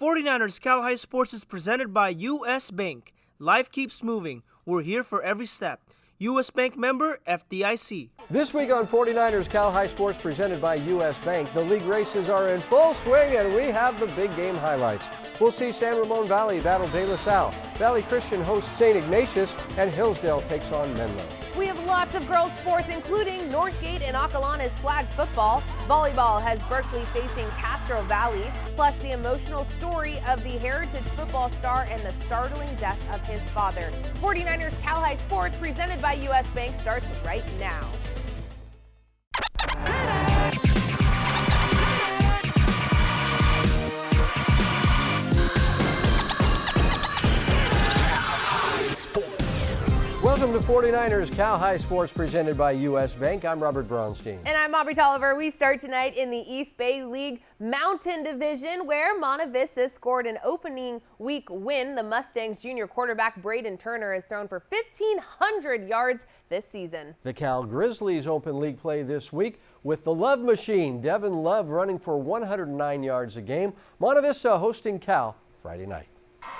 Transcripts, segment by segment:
49ers Cal High Sports is presented by U.S. Bank. Life keeps moving. We're here for every step. U.S. Bank member, FDIC. This week on 49ers Cal High Sports presented by U.S. Bank, the league races are in full swing and we have the big game highlights. We'll see San Ramon Valley battle De La Salle, Valley Christian hosts St. Ignatius, and Hillsdale takes on Menlo. We have lots of girls sports, including Northgate and Acalanes flag football. Volleyball has Berkeley facing Castro Valley, plus the emotional story of the Heritage football star and the startling death of his father. 49ers Cal High Sports, presented by U.S. Bank, starts right now. Welcome to 49ers Cal High Sports presented by U.S. Bank. I'm Robert Braunstein. And I'm Aubrey Tolliver. We start tonight in the East Bay League Mountain Division, where Monte Vista scored an opening week win. The Mustangs junior quarterback Braden Turner has thrown for 1,500 yards this season. The Cal Grizzlies open league play this week with the Love Machine. Devin Love running for 109 yards a game. Monte Vista hosting Cal Friday night.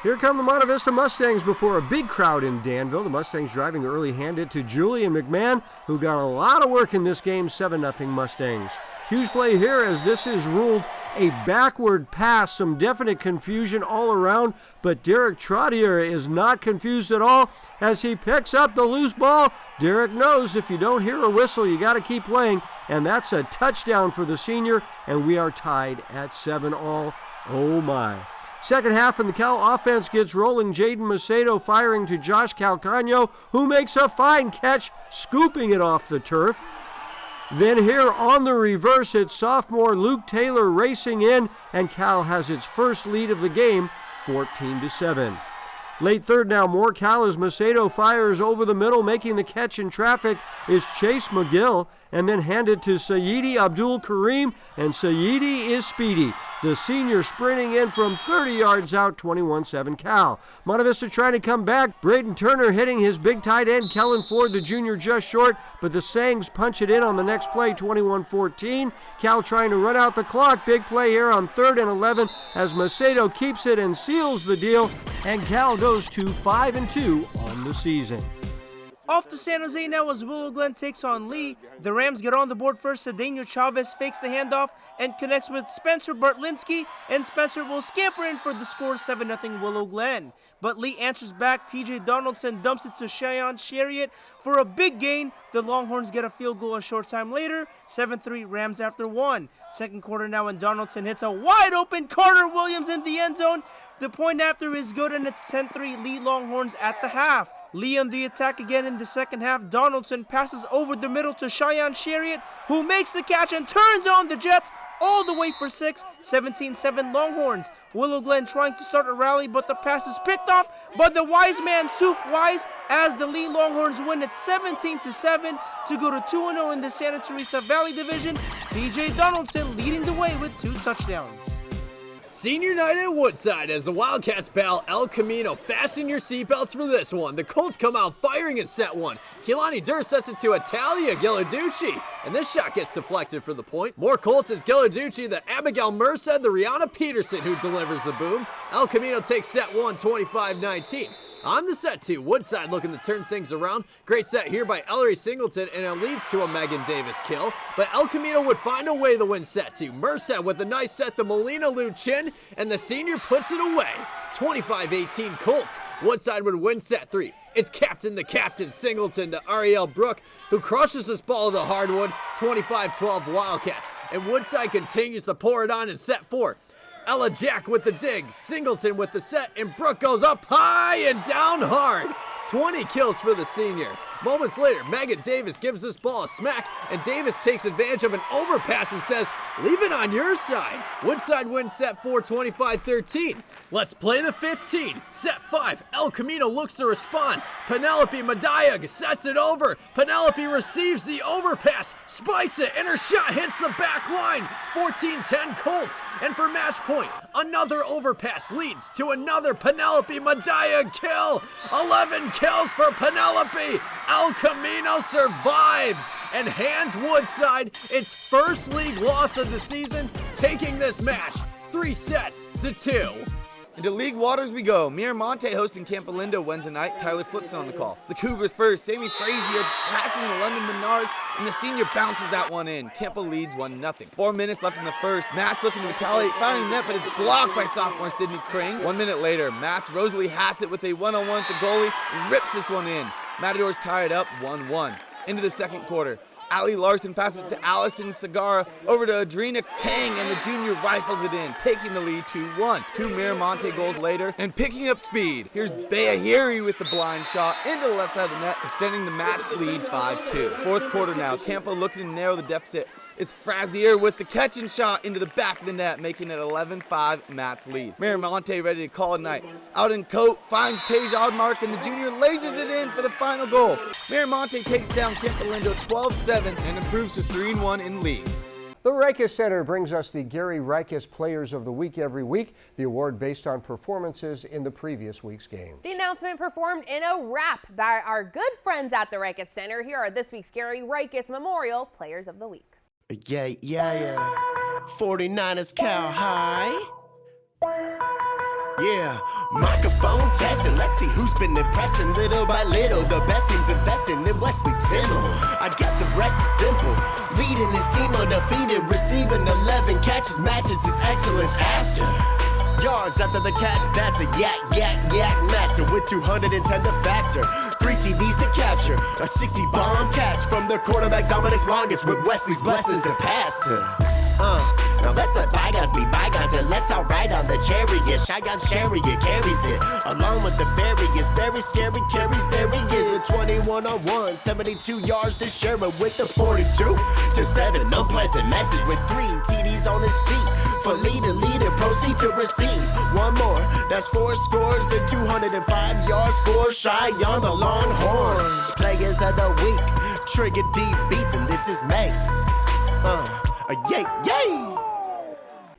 Here come the Monte Vista Mustangs before a big crowd in Danville. The Mustangs driving early-handed to Julian McMahon, who got a lot of work in this game, 7-0 Mustangs. Huge play here as this is ruled a backward pass. Some definite confusion all around, but Derek Trottier is not confused at all as he picks up the loose ball. Derek knows if you don't hear a whistle, you got to keep playing, and that's a touchdown for the senior, and we are tied at 7-all. Oh my. Second half and the Cal offense gets rolling. Jaden Macedo firing to Josh Calcano, who makes a fine catch, scooping it off the turf. Then here on the reverse, it's sophomore Luke Taylor racing in, and Cal has its first lead of the game, 14-7. Late third now, more Cal as Macedo fires over the middle. Making the catch in traffic is Chase McGill, and then handed to Sayyidi Abdul Kareem, and Sayyidi is speedy. The senior sprinting in from 30 yards out, 21-7 Cal. Monte Vista trying to come back. Braden Turner hitting his big tight end, Kellen Ford, the junior, just short, but the Sangs punch it in on the next play, 21-14. Cal trying to run out the clock. Big play here on 3rd and 11 as Macedo keeps it and seals the deal, and Cal goes to 5-2 on the season. Off to San Jose now as Willow Glen takes on Lee. The Rams get on the board first. Cedeno Chavez fakes the handoff and connects with Spencer Bartlinski, and Spencer will scamper in for the score, 7-0 Willow Glen. But Lee answers back. TJ Donaldson dumps it to Cheyenne Chariot for a big gain. The Longhorns get a field goal a short time later, 7-3 Rams after one. Second quarter now, and Donaldson hits a wide open Carter Williams in the end zone. The point after is good, and it's 10-3 Lee Longhorns at the half. Lee on the attack again in the second half. Donaldson passes over the middle to Cheyenne Chariot, who makes the catch and turns on the Jets all the way for 6, 17-7 Longhorns. Willow Glen trying to start a rally, but the pass is picked off by the wise man, Suf Wise, as the Lee Longhorns win at 17-7 to go to 2-0 in the Santa Teresa Valley Division. TJ Donaldson leading the way with 2 touchdowns. Senior night at Woodside as the Wildcats battle El Camino. Fasten your seatbelts for this one. The Colts come out firing in set one. Kehlani Durr sets it to Italia Gilarducci, and this shot gets deflected for the point. More Colts as Gilarducci, the Abigail Merced, the Rihanna Peterson who delivers the boom. El Camino takes set one, 25-19. On the set two, Woodside looking to turn things around. Great set here by Ellery Singleton, and it leads to a Megan Davis kill. But El Camino would find a way to win set two. Merced with a nice set to Melina Lou Chin, and the senior puts it away. 25-18 Colts. Woodside would win set three. It's the captain Singleton to Ariel Brook, who crushes this ball to the hardwood. 25-12 Wildcats. And Woodside continues to pour it on in set four. Ella Jack with the dig, Singleton with the set, and Brook goes up high and down hard. 20 kills for the senior. Moments later, Megan Davis gives this ball a smack, and Davis takes advantage of an overpass and says, "Leave it on your side." Woodside wins set 4, 25-13. Let's play the 15. Set 5, El Camino looks to respond. Penelope Madayag sets it over. Penelope receives the overpass, spikes it, and her shot hits the back line. 14-10 Colts. And for match point, another overpass leads to another Penelope Madayag kill. 11 kills for Penelope. El Camino survives and hands Woodside its first league loss of the season, taking this match 3-2. Into league waters we go. Miramonte hosting Campolindo Wednesday night. Tyler Flipson on the call. It's the Cougars first. Sammy Frazier passing to London Bernard, and the senior bounces that one in. Campo leads 1-0. 4 minutes left in the first. Matt's looking to retaliate, finding the net, but it's blocked by sophomore Sidney Crane. 1 minute later, Matt's Rosalie Hassett with a one-on-one with the goalie and rips this one in. Matadors tie it up 1-1. Into the second quarter. Allie Larson passes to Allison Segarra over to Adrina Kang, and the junior rifles it in, taking the lead 2-1. 2 Miramonte goals later, and picking up speed. Here's Bea Hiri with the blind shot into the left side of the net, extending the Mats lead 5-2. Fourth quarter now, Campo looking to narrow the deficit. It's Frazier with the catch and shot into the back of the net, making it 11-5 Mats lead. Miramonte ready to call it night. Out in coat, finds Paige Oddmark, and the junior lasers it in for the final goal. Miramonte takes down Campolindo 12-7 and improves to 3-1 in league. The Rikus Center brings us the Gary Rikus Players of the Week every week, the award based on performances in the previous week's game. The announcement performed in a rap by our good friends at the Rikus Center. Here are this week's Gary Rikus Memorial Players of the Week. Yeah. 49ers Cal High. Yeah, microphone testing. Let's see who's been impressing little by little. The best teams investing in Wesley Tindall. I guess the rest is simple. Leading his team undefeated, receiving 11 catches, matches his excellence after. Yards after the catch, that's a yak master with 210 to factor. 3 TDs to capture, a 60 bomb catch from the quarterback Dominic's longest with Wesley's blessings to pass to. Now let's let bygones be bygones and let's all ride on the chariot. Cheyenne chariot carries it along with the various very scary carries. There he is with 21 on 1, 72 yards to share it with the 42 to 7. Unpleasant message with 3 TDs on his feet. For leader, proceed to receive. One more, that's 4 scores and 205 yards for Cheyenne the Longhorn. Players of the week, trigger deep beats, and this is Mace. Yay!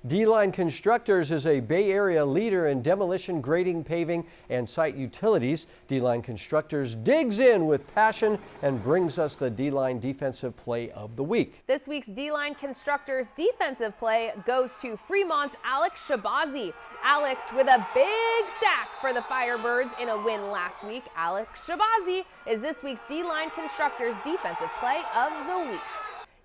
D-Line Constructors is a Bay Area leader in demolition, grading, paving, and site utilities. D-Line Constructors digs in with passion and brings us the D-Line Defensive Play of the Week. This week's D-Line Constructors defensive play goes to Fremont's Alex Shabazi. Alex with a big sack for the Firebirds in a win last week. Alex Shabazi is this week's D-Line Constructors defensive play of the week.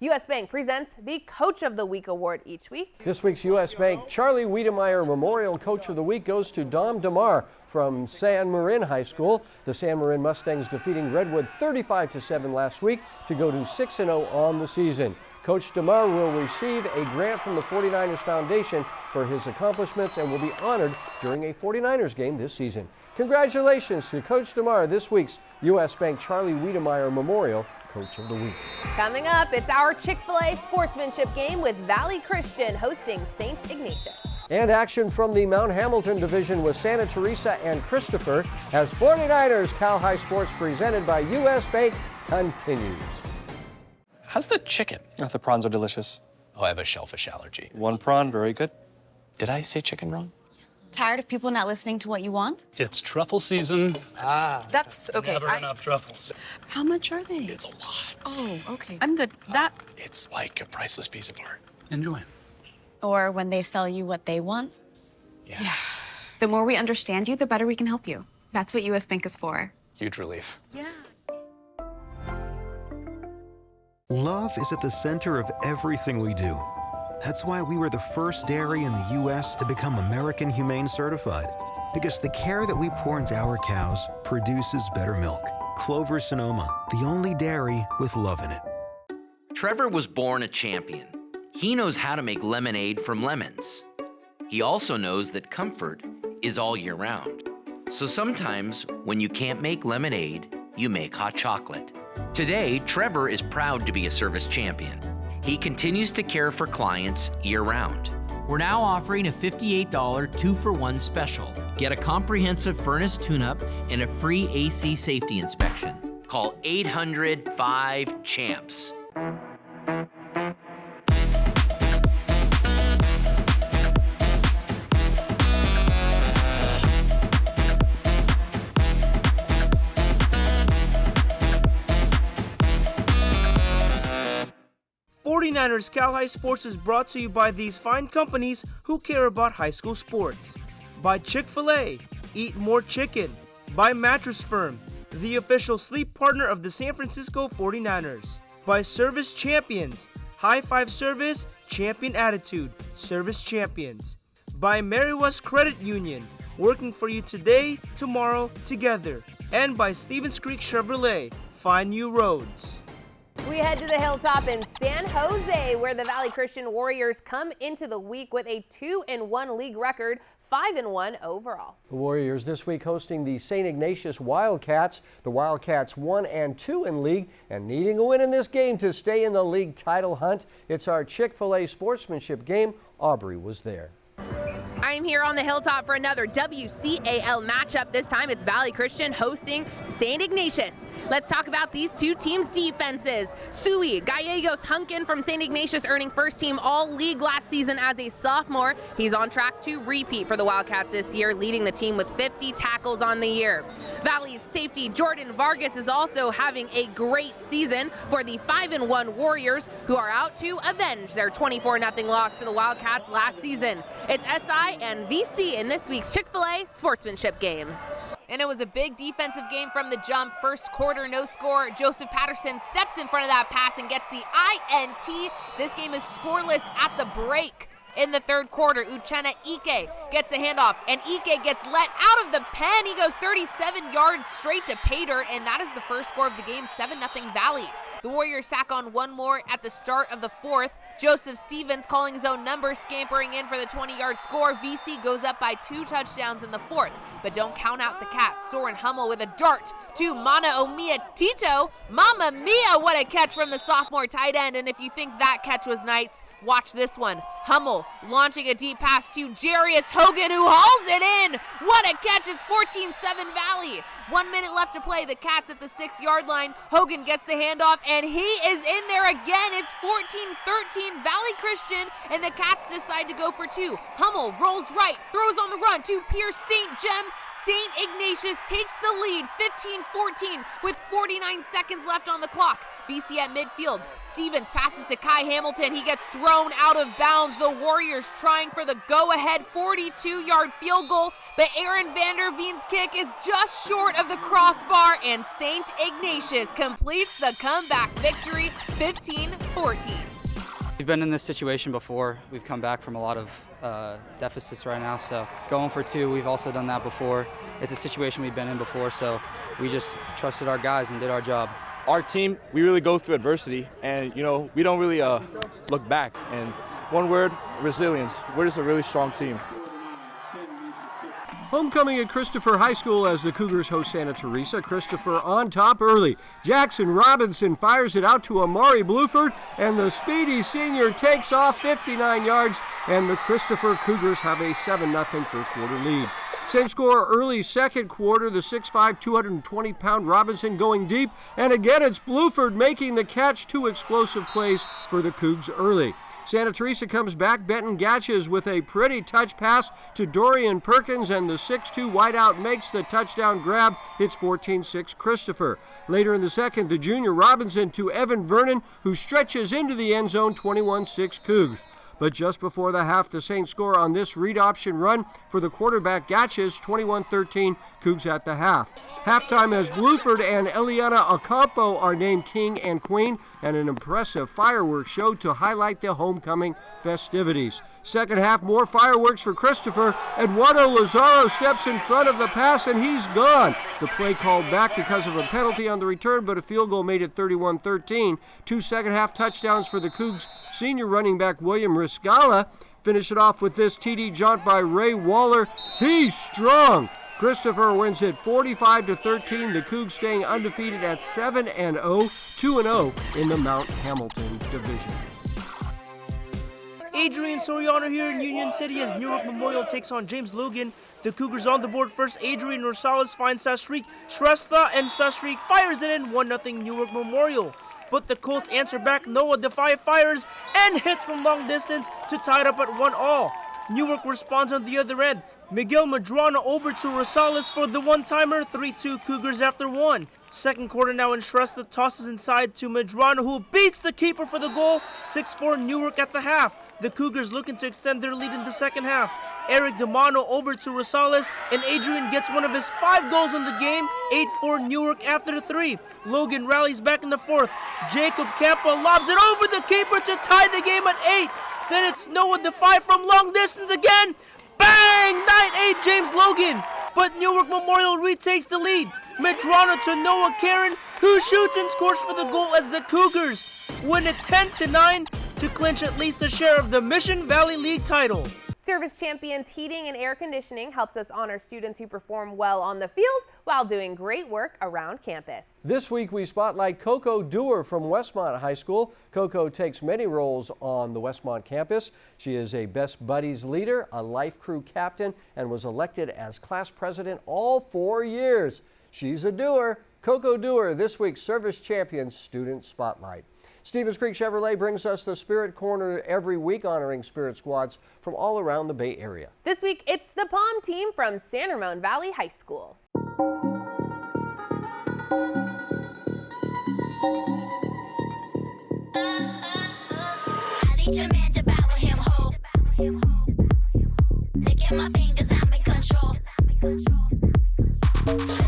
U.S. Bank presents the Coach of the Week award each week. This week's U.S. Bank Charlie Wiedemeyer Memorial Coach of the Week goes to Dom DeMar from San Marin High School. The San Marin Mustangs defeating Redwood 35-7 last week to go to 6-0 on the season. Coach DeMar will receive a grant from the 49ers Foundation for his accomplishments and will be honored during a 49ers game this season. Congratulations to Coach DeMar, this week's U.S. Bank Charlie Wiedemeyer Memorial Coach of the Week. Coming up, it's our Chick-fil-A sportsmanship game with Valley Christian hosting St. Ignatius. And action from the Mount Hamilton division with Santa Teresa and Christopher as 49ers Cal High Sports presented by U.S. Bank continues. How's the chicken? Oh, the prawns are delicious. Oh, I have a shellfish allergy. 1 prawn, very good. Did I say chicken wrong? Tired of people not listening to what you want? It's truffle season. That's okay. Never enough truffles. How much are they? It's a lot. Oh, okay. I'm good. It's like a priceless piece of art. Enjoy. Or when they sell you what they want? Yeah. The more we understand you, the better we can help you. That's what U.S. Bank is for. Huge relief. Yeah. Love is at the center of everything we do. That's why we were the first dairy in the U.S. to become American Humane Certified. Because the care that we pour into our cows produces better milk. Clover Sonoma, the only dairy with love in it. Trevor was born a champion. He knows how to make lemonade from lemons. He also knows that comfort is all year round. So sometimes, when you can't make lemonade, you make hot chocolate. Today, Trevor is proud to be a service champion. He continues to care for clients year-round. We're now offering a $58 2-for-1 special. Get a comprehensive furnace tune-up and a free AC safety inspection. Call 800-5-CHAMPS. 49ers Cal High Sports is brought to you by these fine companies who care about high school sports. By Chick-fil-A, eat more chicken. By Mattress Firm, the official sleep partner of the San Francisco 49ers. By Service Champions, high five service, champion attitude, service champions. By Mary West Credit Union, working for you today, tomorrow, together. And by Stevens Creek Chevrolet, find new roads. We head to the Hilltop in San Jose, where the Valley Christian Warriors come into the week with a 2-1 league record, 5-1 overall. The Warriors this week hosting the St. Ignatius Wildcats. The Wildcats 1-2 in league and needing a win in this game to stay in the league title hunt. It's our Chick-fil-A sportsmanship game. Aubrey was there. I'm here on the Hilltop for another WCAL matchup. This time it's Valley Christian hosting St. Ignatius. Let's talk about these two teams' defenses. Sui Gallegos Hunkin from St. Ignatius earning first team all-league last season as a sophomore. He's on track to repeat for the Wildcats this year, leading the team with 50 tackles on the year. Valley's safety Jordan Vargas is also having a great season for the 5-1 Warriors, who are out to avenge their 24-0 loss to the Wildcats last season. It's SI and VC in this week's Chick-fil-A sportsmanship game. And it was a big defensive game from the jump. First quarter, no score. Joseph Patterson steps in front of that pass and gets the INT. This game is scoreless at the break. In the third quarter, Uchenna Ike gets a handoff, and Ike gets let out of the pen. He goes 37 yards straight to Pater, and that is the first score of the game, 7-0 Valley. The Warriors sack on one more at the start of the fourth. Joseph Stevens calling his own number, scampering in for the 20-yard score. VC goes up by 2 touchdowns in the fourth, but don't count out the Cats. Soren Hummel with a dart to Mana Omia Tito. Mamma mia, what a catch from the sophomore tight end, and if you think that catch was nice, watch this one. Hummel launching a deep pass to Jarius Hogan, who hauls it in. What a catch. It's 14-7 Valley. 1 minute left to play. The Cats at the 6-yard line. Hogan gets the handoff, and he is in there again. It's 14-13 Valley Christian, and the Cats decide to go for 2. Hummel rolls right, throws on the run to Pierce St. Jem. St. Ignatius takes the lead, 15-14, with 49 seconds left on the clock. VC at midfield. Stevens passes to Kai Hamilton. He gets thrown out of bounds. The Warriors trying for the go-ahead 42-yard field goal, but Aaron Vanderveen's kick is just short of the crossbar, and St. Ignatius completes the comeback victory, 15-14. We've been in this situation before. We've come back from a lot of deficits right now, so going for 2, we've also done that before. It's a situation we've been in before, so we just trusted our guys and did our job. Our team, we really go through adversity, and we don't really look back. And one word, resilience. We're just a really strong team. Homecoming at Christopher High School as the Cougars host Santa Teresa. Christopher on top early. Jackson Robinson fires it out to Amari Bluford, and the speedy senior takes off 59 yards, and the Christopher Cougars have a 7-0 first quarter lead. Same score early second quarter, the 6'5", 220-pound Robinson going deep, and again it's Bluford making the catch. 2 explosive plays for the Cougs early. Santa Teresa comes back. Benton Gatches with a pretty touch pass to Dorian Perkins, and the 6'2" wideout makes the touchdown grab. It's 14-6 Christopher. Later in the second, the junior Robinson to Evan Vernon, who stretches into the end zone, 21-6 Cougs. But just before the half, the Saints score on this read option run for the quarterback Gatches, 21-13 Cougs at the half. Halftime as Bluford and Eliana Ocampo are named king and queen, and an impressive fireworks show to highlight the homecoming festivities. Second half, more fireworks for Christopher. Eduardo Lazaro steps in front of the pass, and he's gone. The play called back because of a penalty on the return, but a field goal made it 31-13. 2 second-half touchdowns for the Cougs. Senior running back William Riscala. Finish it off with this TD jaunt by Ray Waller. He's strong. Christopher wins it 45-13. The Cougs staying undefeated at 7-0, 2-0 in the Mount Hamilton division. Adrian Soriano here in Union City as Newark Memorial takes on James Logan. The Cougars on the board first. Adrian Rosales finds Sastrik Shrestha, and Sastrik fires it in. 1-0 Newark Memorial. But the Colts answer back. Noah Defy fires and hits from long distance to tie it up at 1-1. Newark responds on the other end. Miguel Medrano over to Rosales for the one-timer, 3-2 Cougars after one. Second quarter now, and Shrestha tosses inside to Medrano, who beats the keeper for the goal, 6-4 Newark at the half. The Cougars looking to extend their lead in the second half. Eric DeMano over to Rosales, and Adrian gets one of his 5 goals in the game, 8-4 Newark after 3. Logan rallies back in the fourth. Jacob Campa lobs it over the keeper to tie the game at 8. Then it's Noah Defy from long distance again. Bang! 9-8 James Logan. But Newark Memorial retakes the lead. Medrano to Noah Karen, who shoots and scores for the goal as the Cougars win it 10-9 to clinch at least a share of the Mission Valley League title. Service Champions Heating and Air Conditioning helps us honor students who perform well on the field while doing great work around campus. This week we spotlight Coco Dewar from Westmont High School. Coco takes many roles on the Westmont campus. She is a Best Buddies leader, a life crew captain, and was elected as class president all 4 years. She's a doer. Coco Dewar, this week's Service Champions Student Spotlight. Stevens Creek Chevrolet brings us the Spirit Corner every week, honoring Spirit squads from all around the Bay Area. This week, it's the Palm team from San Ramon Valley High School. I need your man to bow him ho. Look at my fingers, I'm in control. I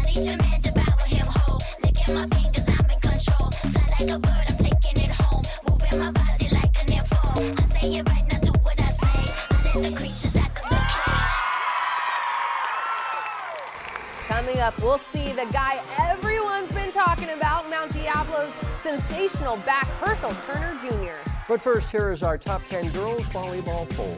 need your man to bow him ho. Look at my fingers, I'm in control. Fly like a bird, I'm taking it home. Moving my body like an info. I say it right now, do what I say. I let the creatures out of the cage. Coming up, we'll see the guy everyone's been talking about, Mount Diablo's sensational back, Herschel Turner Jr. But first, here is our top 10 girls volleyball poll.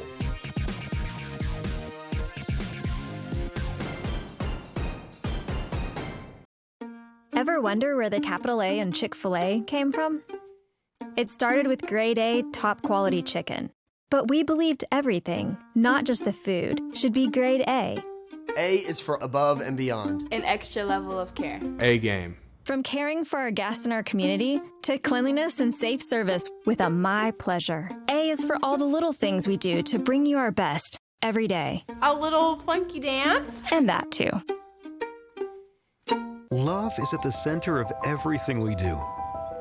Ever wonder where the capital A in Chick-fil-A came from? It started with grade A, top quality chicken. But we believed everything, not just the food, should be grade A. A is for above and beyond. An extra level of care. A game. From caring for our guests and our community to cleanliness and safe service with a My Pleasure. A is for all the little things we do to bring you our best every day. A little funky dance. And that too. Love is at the center of everything we do.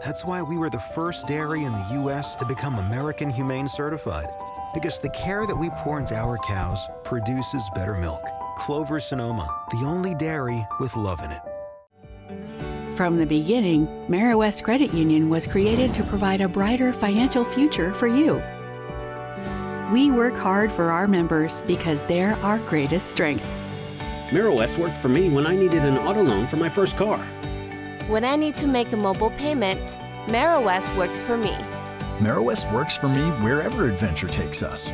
That's why we were the first dairy in the U.S. to become American Humane Certified. Because the care that we pour into our cows produces better milk. Clover Sonoma, the only dairy with love in it. From the beginning, Meriwest Credit Union was created to provide a brighter financial future for you. We work hard for our members because they're our greatest strength. Meriwest worked for me when I needed an auto loan for my first car. When I need to make a mobile payment, Meriwest works for me. Meriwest works for me wherever adventure takes us.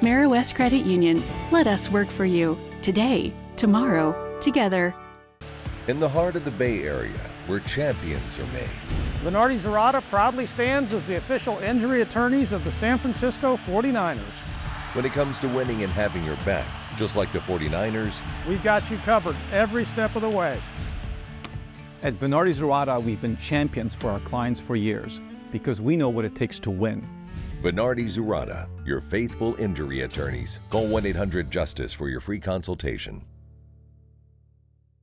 Meriwest Credit Union. Let us work for you. Today, tomorrow, together. In the heart of the Bay Area, where champions are made. Lunardi Zurada proudly stands as the official injury attorneys of the San Francisco 49ers. When it comes to winning and having your back, just like the 49ers, we've got you covered every step of the way. At Lunardi Zurada, we've been champions for our clients for years because we know what it takes to win. Bernardi Zurada, your faithful injury attorneys. Call 1-800-JUSTICE for your free consultation.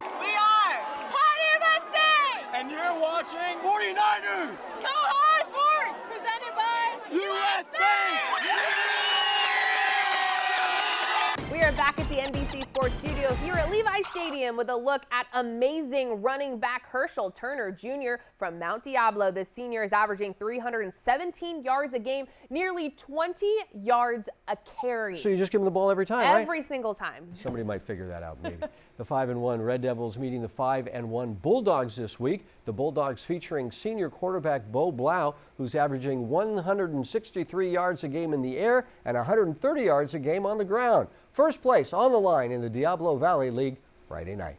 We are Pioneer Mustang! And you're watching 49ers! Go Hard Sports! Presented by U.S. Bank! We are back at the NBC Sports Studio here at Levi Stadium with a look at amazing running back Herschel Turner Jr. from Mount Diablo. The senior is averaging 317 yards a game, nearly 20 yards a carry. So you just give him the ball every time, right? Every single time. Somebody might figure that out, maybe. The 5-1 Red Devils meeting the 5-1 Bulldogs this week. The Bulldogs featuring senior quarterback Bo Blau, who's averaging 163 yards a game in the air and 130 yards a game on the ground. First place on the line in the Diablo Valley League Friday night.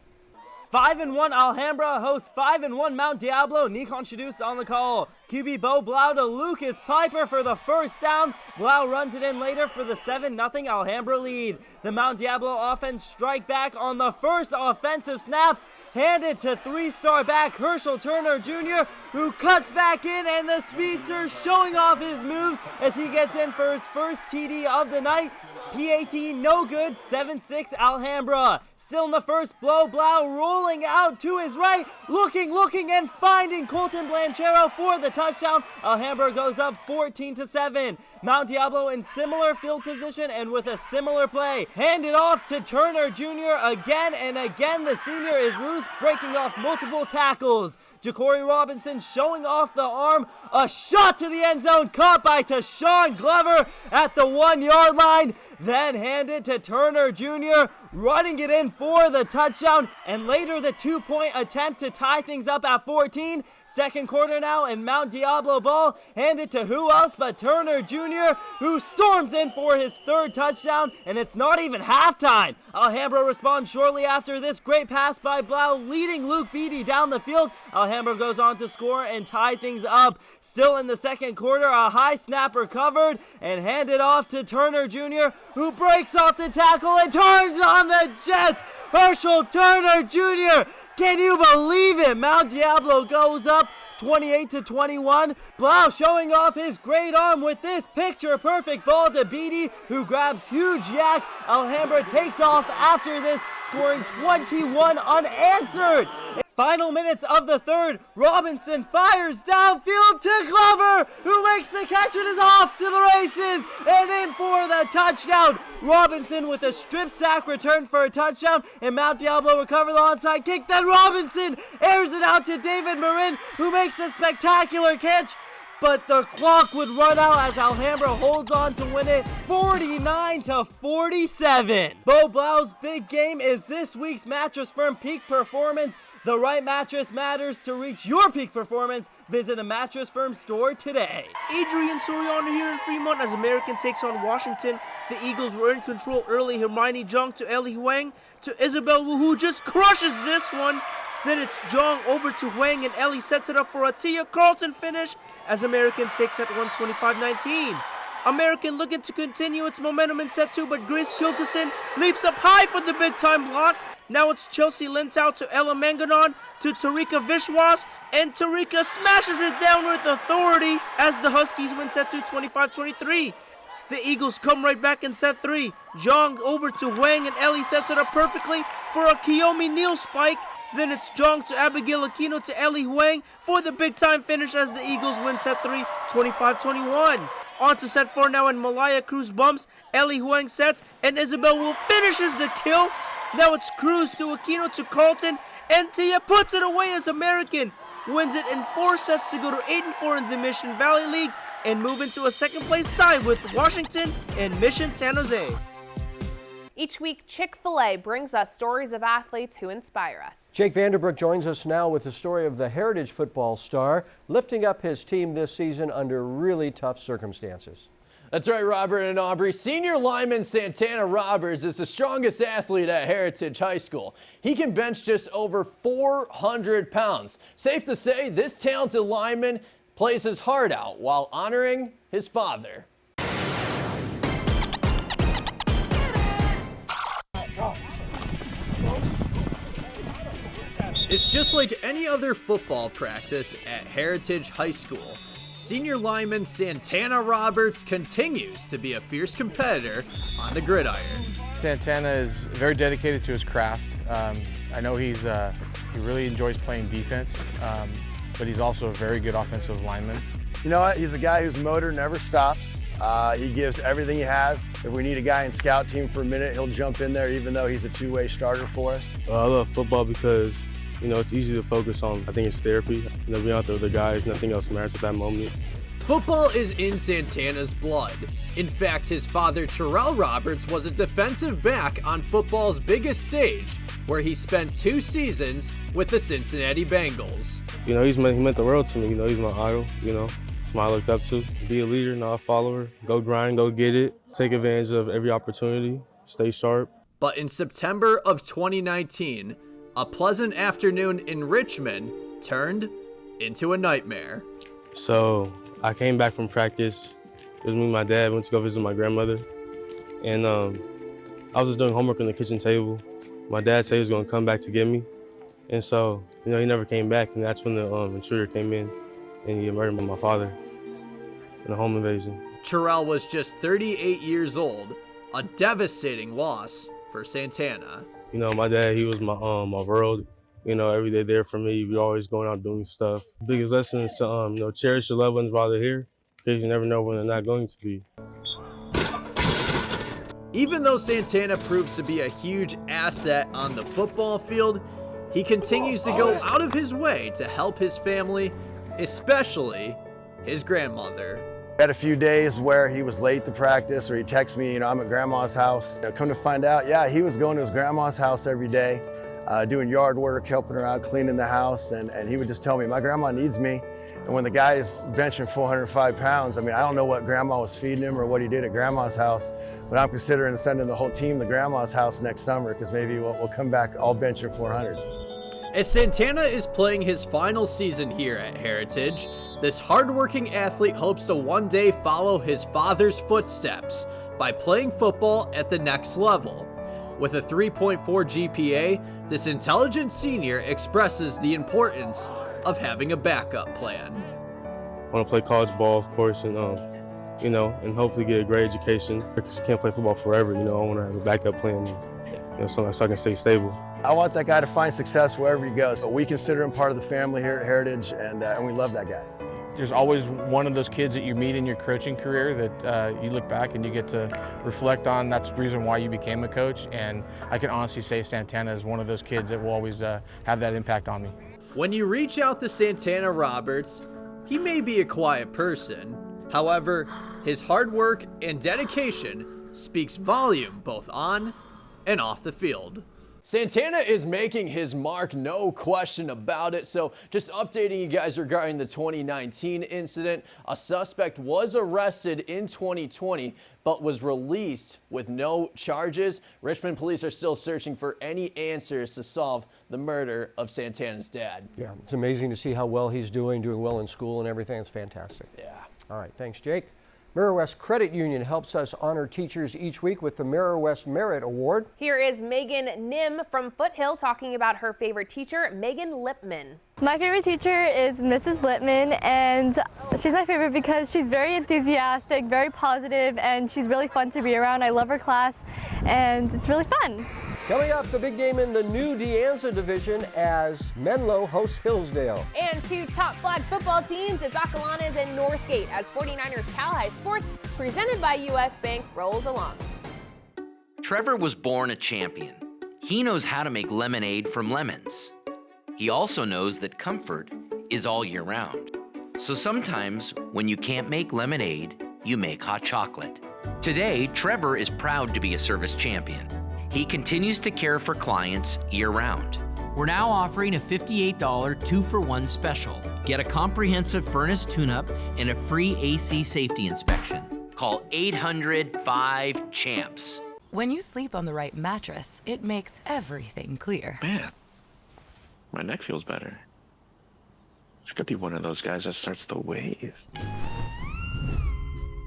5-1 Alhambra hosts 5-1 Mount Diablo. Nikon Shadus on the call. QB Bo Blau to Lucas Piper for the first down. Blau runs it in later for the 7-0 Alhambra lead. The Mount Diablo offense strike back on the first offensive snap. Handed to three-star back Herschel Turner Jr., who cuts back in, and the speedster showing off his moves as he gets in for his first TD of the night. PAT no good, 7-6 Alhambra. Still in the first, Blau rolling out to his right, looking, and finding Colton Blanchero for the touchdown. Alhambra goes up 14-7. Mount Diablo in similar field position and with a similar play. Handed off to Turner Jr. again and again. The senior is loose, breaking off multiple tackles. Ja'Cory Robinson showing off the arm. A shot to the end zone, caught by Tashawn Glover at the 1-yard line. Then handed to Turner Jr., running it in for the touchdown. And later the 2-point attempt to tie things up at 14. Second quarter now, and Mount Diablo ball handed to who else but Turner Jr., who storms in for his third touchdown, and it's not even halftime. Alhambra responds shortly after this great pass by Blau, leading Luke Beatty down the field. Alhambra goes on to score and tie things up. Still in the second quarter, a high snap recovered and handed off to Turner Jr., who breaks off the tackle and turns on the Jets. Herschel Turner Jr., can you believe it? Mount Diablo goes up 28-21. Blau showing off his great arm with this picture-perfect ball to Beatty, who grabs huge yak. Alhambra takes off after this, scoring 21 unanswered. Final minutes of the third, Robinson fires downfield to Glover, who makes the catch and is off to the races and in for the touchdown. Robinson with a strip sack return for a touchdown, and Mount Diablo recover the onside kick. Then Robinson airs it out to David Marin, who makes a spectacular catch. But the clock would run out as Alhambra holds on to win it 49-47. Bo Blau's big game is this week's Mattress Firm Peak Performance. The right mattress matters. To reach your peak performance, visit a Mattress Firm store today. Adrian Soriano here in Fremont as American takes on Washington. The Eagles were in control early. Hermione Jung to Ellie Huang to Isabel Wu, who just crushes this one. Then it's Jong over to Huang, and Ellie sets it up for a Tia Carlton finish as American takes at 125-19. American looking to continue its momentum in set 2, but Grace Kilkison leaps up high for the big-time block. Now it's Chelsea Lentau to Ella Manganon to Tarika Vishwas, and Tarika smashes it down with authority as the Huskies win set 2 25-23. The Eagles come right back in set 3. Jong over to Huang, and Ellie sets it up perfectly for a Kiyomi Neal spike. Then it's Jong to Abigail Aquino to Ellie Huang for the big-time finish as the Eagles win set 3 25-21. On to set 4 now, and Malaya Cruz bumps, Ellie Huang sets, and Isabel Wu finishes the kill. Now it's Cruz to Aquino to Carlton, and Tia puts it away as American wins it in 4 sets to go to 8-4 in the Mission Valley League and move into a second-place tie with Washington and Mission San Jose. Each week, Chick-fil-A brings us stories of athletes who inspire us. Jake Vanderbrook joins us now with the story of the Heritage football star lifting up his team this season under really tough circumstances. That's right, Robert and Aubrey. Senior lineman Santana Roberts is the strongest athlete at Heritage High School. He can bench just over 400 pounds. Safe to say, this talented lineman plays his heart out while honoring his father. It's just like any other football practice at Heritage High School. Senior lineman Santana Roberts continues to be a fierce competitor on the gridiron. Santana is very dedicated to his craft. I know he really enjoys playing defense, but he's also a very good offensive lineman. You know what? He's a guy whose motor never stops. He gives everything he has. If we need a guy in scout team for a minute, he'll jump in there even though he's a two-way starter for us. I love football because it's easy to focus on. I think it's therapy. Being out there with the guys, nothing else matters at that moment. Football is in Santana's blood. In fact, his father, Terrell Roberts, was a defensive back on football's biggest stage, where he spent 2 seasons with the Cincinnati Bengals. He meant the world to me. He's my idol. Someone I looked up to. Be a leader, not a follower. Go grind, go get it. Take advantage of every opportunity. Stay sharp. But in September of 2019, a pleasant afternoon in Richmond turned into a nightmare. So I came back from practice. It was me and my dad. Went to go visit my grandmother. And I was just doing homework on the kitchen table. My dad said he was going to come back to get me. And so, he never came back. And that's when the intruder came in and he murdered my father in a home invasion. Terrell was just 38 years old, a devastating loss for Santana. You know, my dad, he was my world. You know, every day there for me. We always going out doing stuff. Biggest lesson is to you know, cherish your loved ones while they're here, because you never know when they're not going to be. Even though Santana proves to be a huge asset on the football field, he continues to go out of his way to help his family, especially his grandmother. Had a few days where he was late to practice, or he texted me, you know, I'm at grandma's house. Come to find out, yeah, he was going to his grandma's house every day, doing yard work, helping her out, cleaning the house, and he would just tell me, my grandma needs me. And when the guy is benching 405 pounds, I mean, I don't know what grandma was feeding him or what he did at grandma's house, but I'm considering sending the whole team to grandma's house next summer, because maybe we'll come back all benching 400. As Santana is playing his final season here at Heritage, this hardworking athlete hopes to one day follow his father's footsteps by playing football at the next level. With a 3.4 GPA, this intelligent senior expresses the importance of having a backup plan. I want to play college ball, of course, and you know, and hopefully get a great education. Because you can't play football forever, you know. I want to have a backup plan, you know, so I can stay stable. I want that guy to find success wherever he goes. But we consider him part of the family here at Heritage, and we love that guy. There's always one of those kids that you meet in your coaching career that you look back and you get to reflect on. That's the reason why you became a coach, and I can honestly say Santana is one of those kids that will always have that impact on me. When you reach out to Santana Roberts, he may be a quiet person. However, his hard work and dedication speaks volume both on and off the field. Santana is making his mark, no question about it. So just updating you guys regarding the 2019 incident. A suspect was arrested in 2020, but was released with no charges. Richmond police are still searching for any answers to solve the murder of Santana's dad. Yeah, it's amazing to see how well he's doing well in school and everything. It's fantastic. Yeah. All right, thanks, Jake. Mirror West Credit Union helps us honor teachers each week with the Mirror West Merit Award. Here is Megan Nim from Foothill talking about her favorite teacher, Megan Lipman. My favorite teacher is Mrs. Lipman, and she's my favorite because she's very enthusiastic, very positive, and she's really fun to be around. I love her class, and it's really fun. Coming up, the big game in the new De Anza division as Menlo hosts Hillsdale. And two top flag football teams, it's Acalanes and Northgate as 49ers Cal High Sports, presented by U.S. Bank, rolls along. Trevor was born a champion. He knows how to make lemonade from lemons. He also knows that comfort is all year round. So sometimes, when you can't make lemonade, you make hot chocolate. Today, Trevor is proud to be a service champion. He continues to care for clients year-round. We're now offering a $58 2-for-1 special. Get a comprehensive furnace tune-up and a free AC safety inspection. Call 800-5-CHAMPS. When you sleep on the right mattress, it makes everything clear. Man, my neck feels better. I could be one of those guys that starts to wave.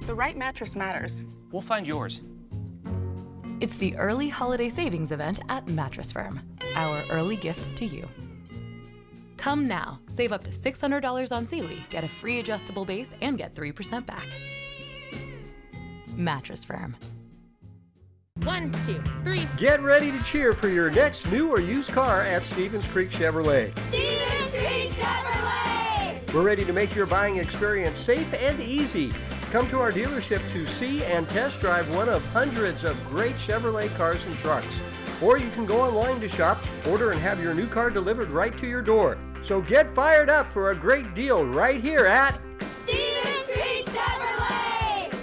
The right mattress matters. We'll find yours. It's the early holiday savings event at Mattress Firm, our early gift to you. Come now, save up to $600 on Sealy, get a free adjustable base, and get 3% back. Mattress Firm. 1, 2, 3. Get ready to cheer for your next new or used car at Stevens Creek Chevrolet. Stevens Creek Chevrolet! We're ready to make your buying experience safe and easy. Come to our dealership to see and test drive one of hundreds of great Chevrolet cars and trucks. Or you can go online to shop, order, and have your new car delivered right to your door. So get fired up for a great deal right here at Stevens Creek Chevrolet!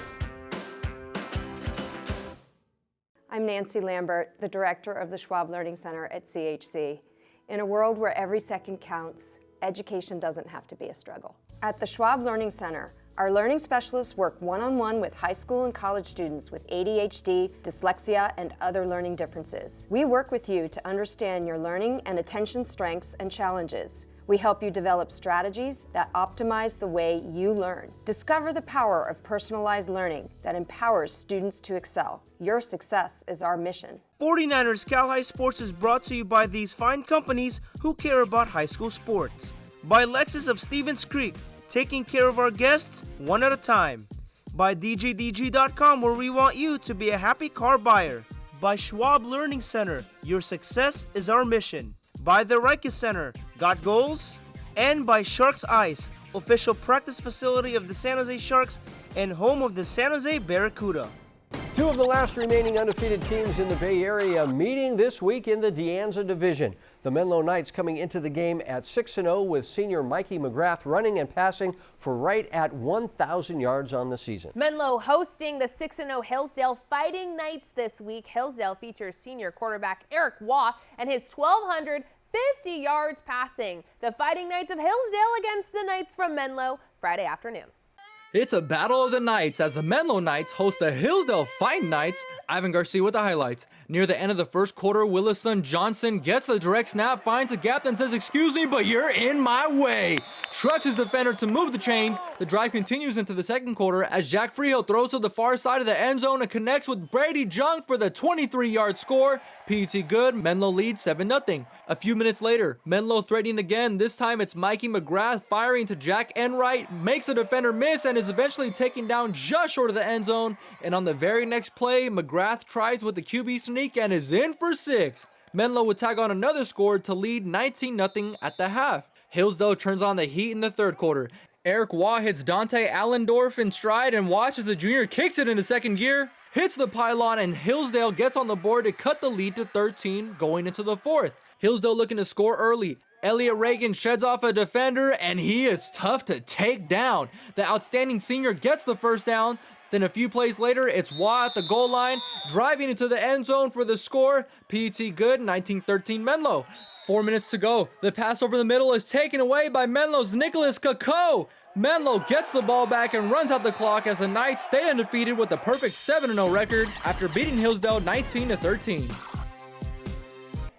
I'm Nancy Lambert, the director of the Schwab Learning Center at CHC. In a world where every second counts, education doesn't have to be a struggle. At the Schwab Learning Center, our learning specialists work one-on-one with high school and college students with ADHD, dyslexia, and other learning differences. We work with you to understand your learning and attention strengths and challenges. We help you develop strategies that optimize the way you learn. Discover the power of personalized learning that empowers students to excel. Your success is our mission. 49ers Cal High Sports is brought to you by these fine companies who care about high school sports. By Lexus of Stevens Creek, taking care of our guests one at a time. By DJDG.com, where we want you to be a happy car buyer. By Schwab Learning Center, your success is our mission. By the Reiche Center, got goals? And by Sharks Ice, official practice facility of the San Jose Sharks and home of the San Jose Barracuda. Two of the last remaining undefeated teams in the Bay Area meeting this week in the De Anza Division. The Menlo Knights coming into the game at 6-0 with senior Mikey McGrath running and passing for right at 1,000 yards on the season. Menlo hosting the 6-0 Hillsdale Fighting Knights this week. Hillsdale features senior quarterback Eric Waugh and his 1,250 yards passing. The Fighting Knights of Hillsdale against the Knights from Menlo Friday afternoon. It's a battle of the Knights as the Menlo Knights host the Hillsdale Fighting Knights. Ivan Garcia with the highlights. Near the end of the first quarter, Willison Johnson gets the direct snap, finds a gap, then says, "Excuse me, but you're in my way." Trucks his defender to move the chains. The drive continues into the second quarter as Jack Freehill throws to the far side of the end zone and connects with Brady Junk for the 23-yard score. PET good, Menlo leads 7-0. A few minutes later, Menlo threatening again. This time it's Mikey McGrath firing to Jack Enright, makes the defender miss and is eventually taken down just short of the end zone. And on the very next play, McGrath tries with the QB sneak and is in for 6. Menlo would tag on another score to lead 19-0 at the half. Hillsdale turns on the heat in the third quarter. Eric Waugh hits Dante Allendorf in stride and watches the junior kicks it into second gear, hits the pylon, and Hillsdale gets on the board to cut the lead to 13 going into the fourth. Hillsdale looking to score early. Elliott Reagan sheds off a defender, and he is tough to take down. The outstanding senior gets the first down. Then a few plays later, it's Waugh at the goal line, driving into the end zone for the score. PET good, 19-13 Menlo. 4 minutes to go. The pass over the middle is taken away by Menlo's Nicholas Kakko. Menlo gets the ball back and runs out the clock as the Knights stay undefeated with a perfect 7-0 record after beating Hillsdale 19-13.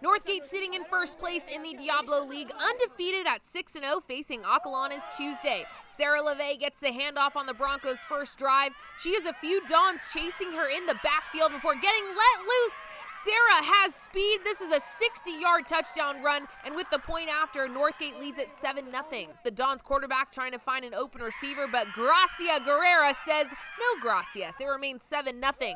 Northgate sitting in first place in the Diablo League, undefeated at 6-0, facing Acalanes Tuesday. Sarah LeVay gets the handoff on the Broncos' first drive. She has a few Dons chasing her in the backfield before getting let loose. Sarah has speed. This is a 60-yard touchdown run, and with the point after, Northgate leads at 7-0. The Dons quarterback trying to find an open receiver, but Gracia Guerrera says no gracias. It remains 7-0.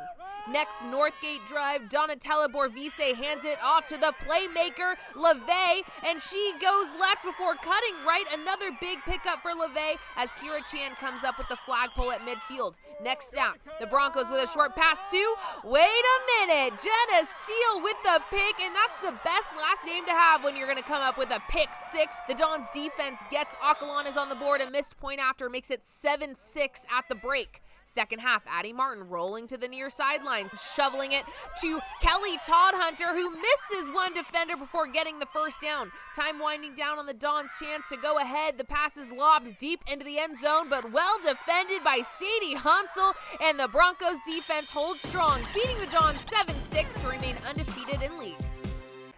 Next Northgate drive, Donatella Borvise hands it off to the playmaker, LeVay, and she goes left before cutting right. Another big pickup for LeVay as Kira Chan comes up with the flagpole at midfield. Next down, the Broncos with a short pass to, wait a minute, Jenna Steele with the pick, and that's the best last name to have when you're going to come up with a pick 6. The Dons defense gets Acalanes on the board. A missed point after makes it 7-6 at the break. Second half, Addie Martin rolling to the near sidelines, shoveling it to Kelly Toddhunter, who misses one defender before getting the first down. Time winding down on the Dons' chance to go ahead. The pass is lobbed deep into the end zone, but well defended by Sadie Hansel, and the Broncos defense holds strong, beating the Dons 7-6 to remain undefeated in league.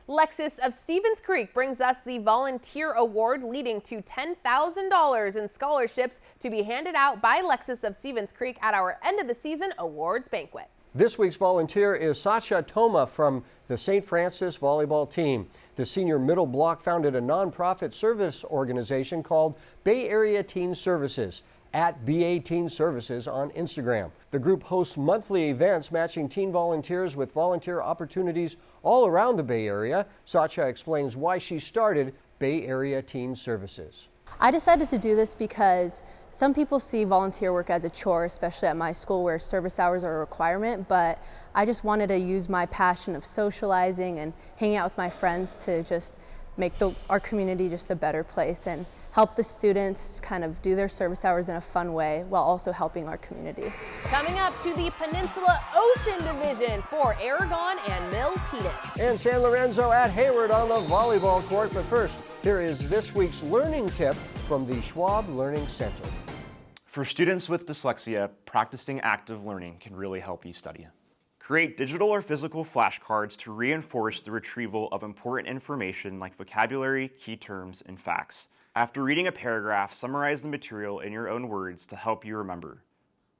Lexus of Stevens Creek brings us the Volunteer Award, leading to $10,000 in scholarships to be handed out by Lexus of Stevens Creek at our end of the season awards banquet. This week's volunteer is Sasha Toma from the St. Francis volleyball team. The senior middle block founded a nonprofit service organization called Bay Area Teen Services at BA Teen Services on Instagram. The group hosts monthly events matching teen volunteers with volunteer opportunities all around the Bay Area. Sacha explains why she started Bay Area Teen Services. I decided to do this because some people see volunteer work as a chore, especially at my school where service hours are a requirement, but I just wanted to use my passion of socializing and hanging out with my friends to just make our community just a better place and help the students kind of do their service hours in a fun way while also helping our community. Coming up to the Peninsula Ocean Division for Aragon and Milpitas. And San Lorenzo at Hayward on the volleyball court. But first, here is this week's learning tip from the Schwab Learning Center. For students with dyslexia, practicing active learning can really help you study. Create digital or physical flashcards to reinforce the retrieval of important information like vocabulary, key terms, and facts. After reading a paragraph, summarize the material in your own words to help you remember.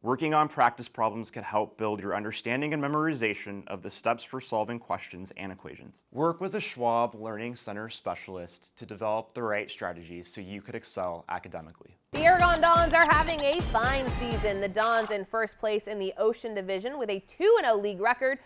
Working on practice problems can help build your understanding and memorization of the steps for solving questions and equations. Work with a Schwab Learning Center specialist to develop the right strategies so you could excel academically. The Aragon Dons are having a fine season. The Dons in first place in the Ocean Division with a 2-0 league record,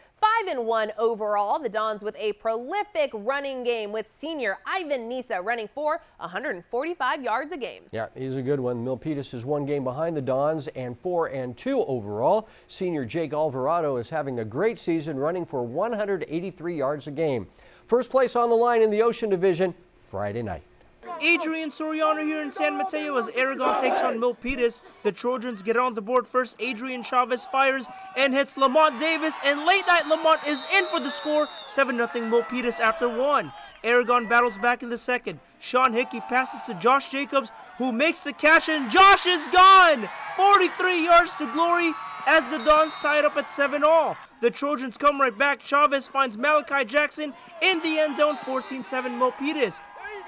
5-1 overall. The Dons with a prolific running game with senior Ivan Nisa running for 145 yards a game. Yeah, he's a good one. Milpitas is one game behind the Dons and 4-2 overall. Senior Jake Alvarado is having a great season running for 183 yards a game. First place on the line in the Ocean Division Friday night. Adrian Soriano here in San Mateo as Aragon takes on Milpitas. The Trojans get on the board first. Adrian Chavez fires and hits Lamont Davis, and late night Lamont is in for the score. 7-0 Milpitas after 1. Aragon battles back in the second. Sean Hickey passes to Josh Jacobs, who makes the catch, and Josh is gone! 43 yards to glory as the Dons tie it up at 7-all. The Trojans come right back. Chavez finds Malachi Jackson in the end zone, 14-7 Milpitas.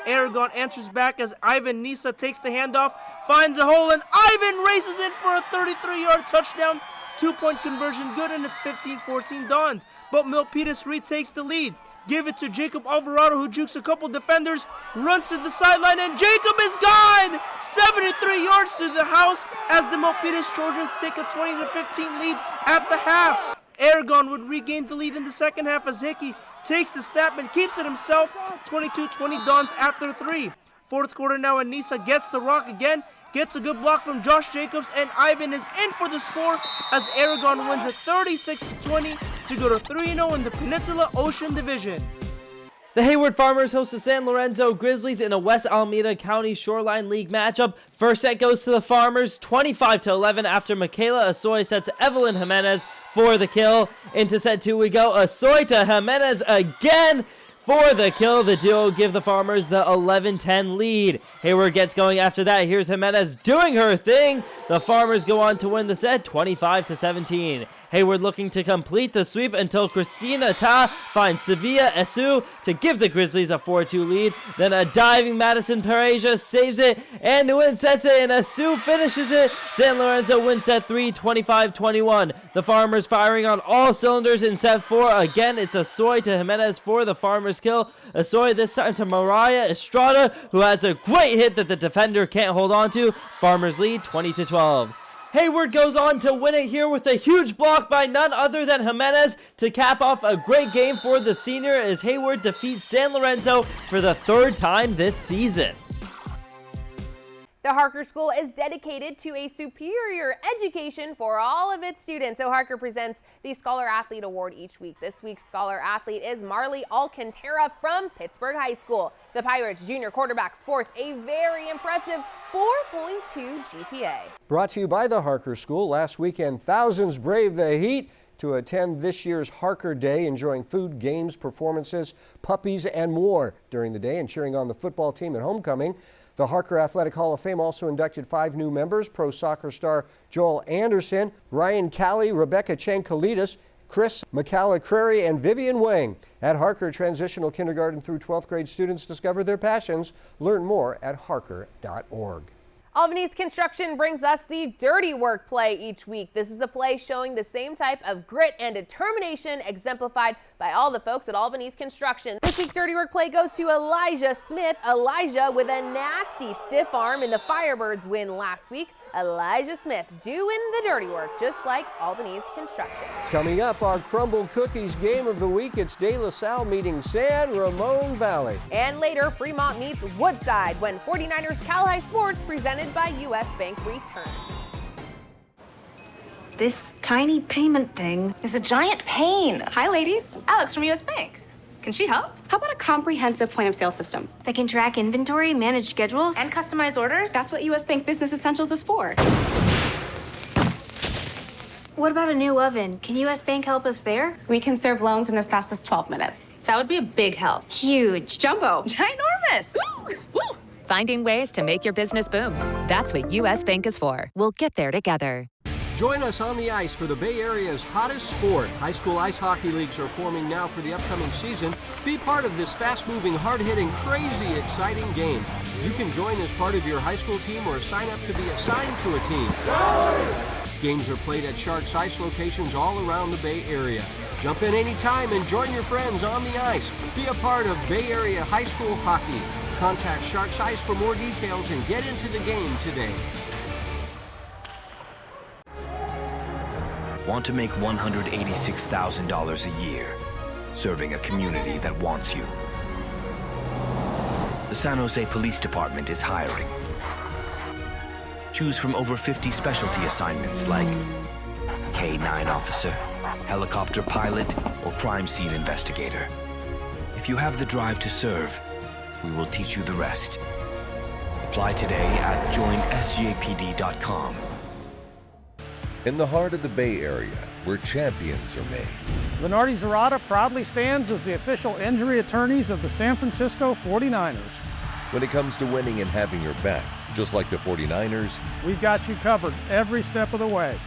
Aragon answers back as Ivan Nisa takes the handoff, finds a hole, and Ivan races in for a 33-yard touchdown. 2-point conversion good, and it's 15-14 Dons. But Milpitas retakes the lead. Give it to Jacob Alvarado, who jukes a couple defenders, runs to the sideline, and Jacob is gone! 73 yards to the house as the Milpitas Trojans take a 20-15 lead at the half. Aragon would regain the lead in the second half as Hickey takes the snap and keeps it himself. 22-20 Dons after 3. Fourth quarter now, and Nisa gets the rock again, gets a good block from Josh Jacobs, and Ivan is in for the score as Aragon wins at 36-20 to go to 3-0 in the Peninsula Ocean Division. The Hayward Farmers host the San Lorenzo Grizzlies in a West Alameda County Shoreline League matchup. First set goes to the Farmers, 25-11 after Michaela Asoy sets Evelyn Jimenez for the kill. Into set 2 we go. Asoy to Jimenez again for the kill. The duo give the Farmers the 11-10 lead. Hayward gets going after that. Here's Jimenez doing her thing. The Farmers go on to win the set 25-17. Hayward looking to complete the sweep until Christina Ta finds Sevilla Esu to give the Grizzlies a 4-2 lead. Then a diving Madison Pereja saves it, and Nguyen sets it, and Esu finishes it. San Lorenzo wins set 3, 25-21. The Farmers firing on all cylinders in set 4. Again, it's Asoy to Jimenez for the Farmers kill. Asoy this time to Mariah Estrada, who has a great hit that the defender can't hold on to. Farmers lead 20-12. Hayward goes on to win it here with a huge block by none other than Jimenez to cap off a great game for the senior as Hayward defeats San Lorenzo for the third time this season. The Harker School is dedicated to a superior education for all of its students. So Harker presents the Scholar Athlete Award each week. This week's Scholar Athlete is Marley Alcantara from Pittsburgh High School. The Pirates junior quarterback sports a very impressive 4.2 GPA. Brought to you by the Harker School. Last weekend, thousands braved the heat to attend this year's Harker Day, enjoying food, games, performances, puppies, and more during the day and cheering on the football team at homecoming. The Harker Athletic Hall of Fame also inducted 5 new members: pro soccer star Joel Anderson, Ryan Callie, Rebecca Chankalitis, Chris McCallacrary, and Vivian Wang. At Harker, transitional kindergarten through 12th grade students discover their passions. Learn more at harker.org. Albanese Construction brings us the Dirty Work play each week. This is a play showing the same type of grit and determination exemplified by all the folks at Albanese Construction. This week's Dirty Work play goes to Elijah Smith. Elijah with a nasty stiff arm in the Firebirds win last week. Elijah Smith doing the dirty work just like Albanese Construction. Coming up, our Crumble Cookies game of the week. It's De La Salle meeting San Ramon Valley. And later, Fremont meets Woodside when 49ers Cal High Sports presented by U.S. Bank returns. This tiny payment thing is a giant pain. Hi, ladies. Alex from U.S. Bank. Can she help? How about a comprehensive point-of-sale system that can track inventory, manage schedules, and customize orders? That's what U.S. Bank Business Essentials is for. What about a new oven? Can U.S. Bank help us there? We can serve loans in as fast as 12 minutes. That would be a big help. Huge. Jumbo. Ginormous. Finding ways to make your business boom. That's what U.S. Bank is for. We'll get there together. Join us on the ice for the Bay Area's hottest sport. High school ice hockey leagues are forming now for the upcoming season. Be part of this fast-moving, hard-hitting, crazy, exciting game. You can join as part of your high school team or sign up to be assigned to a team. Games are played at Sharks Ice locations all around the Bay Area. Jump in anytime and join your friends on the ice. Be a part of Bay Area High School hockey. Contact Sharks Ice for more details and get into the game today. Want to make $186,000 a year, serving a community that wants you? The San Jose Police Department is hiring. Choose from over 50 specialty assignments like K-9 officer, helicopter pilot, or crime scene investigator. If you have the drive to serve, we will teach you the rest. Apply today at joinsjpd.com. In the heart of the Bay Area, where champions are made. Bernardi Zurada proudly stands as the official injury attorneys of the San Francisco 49ers. When it comes to winning and having your back, just like the 49ers, we've got you covered every step of the way.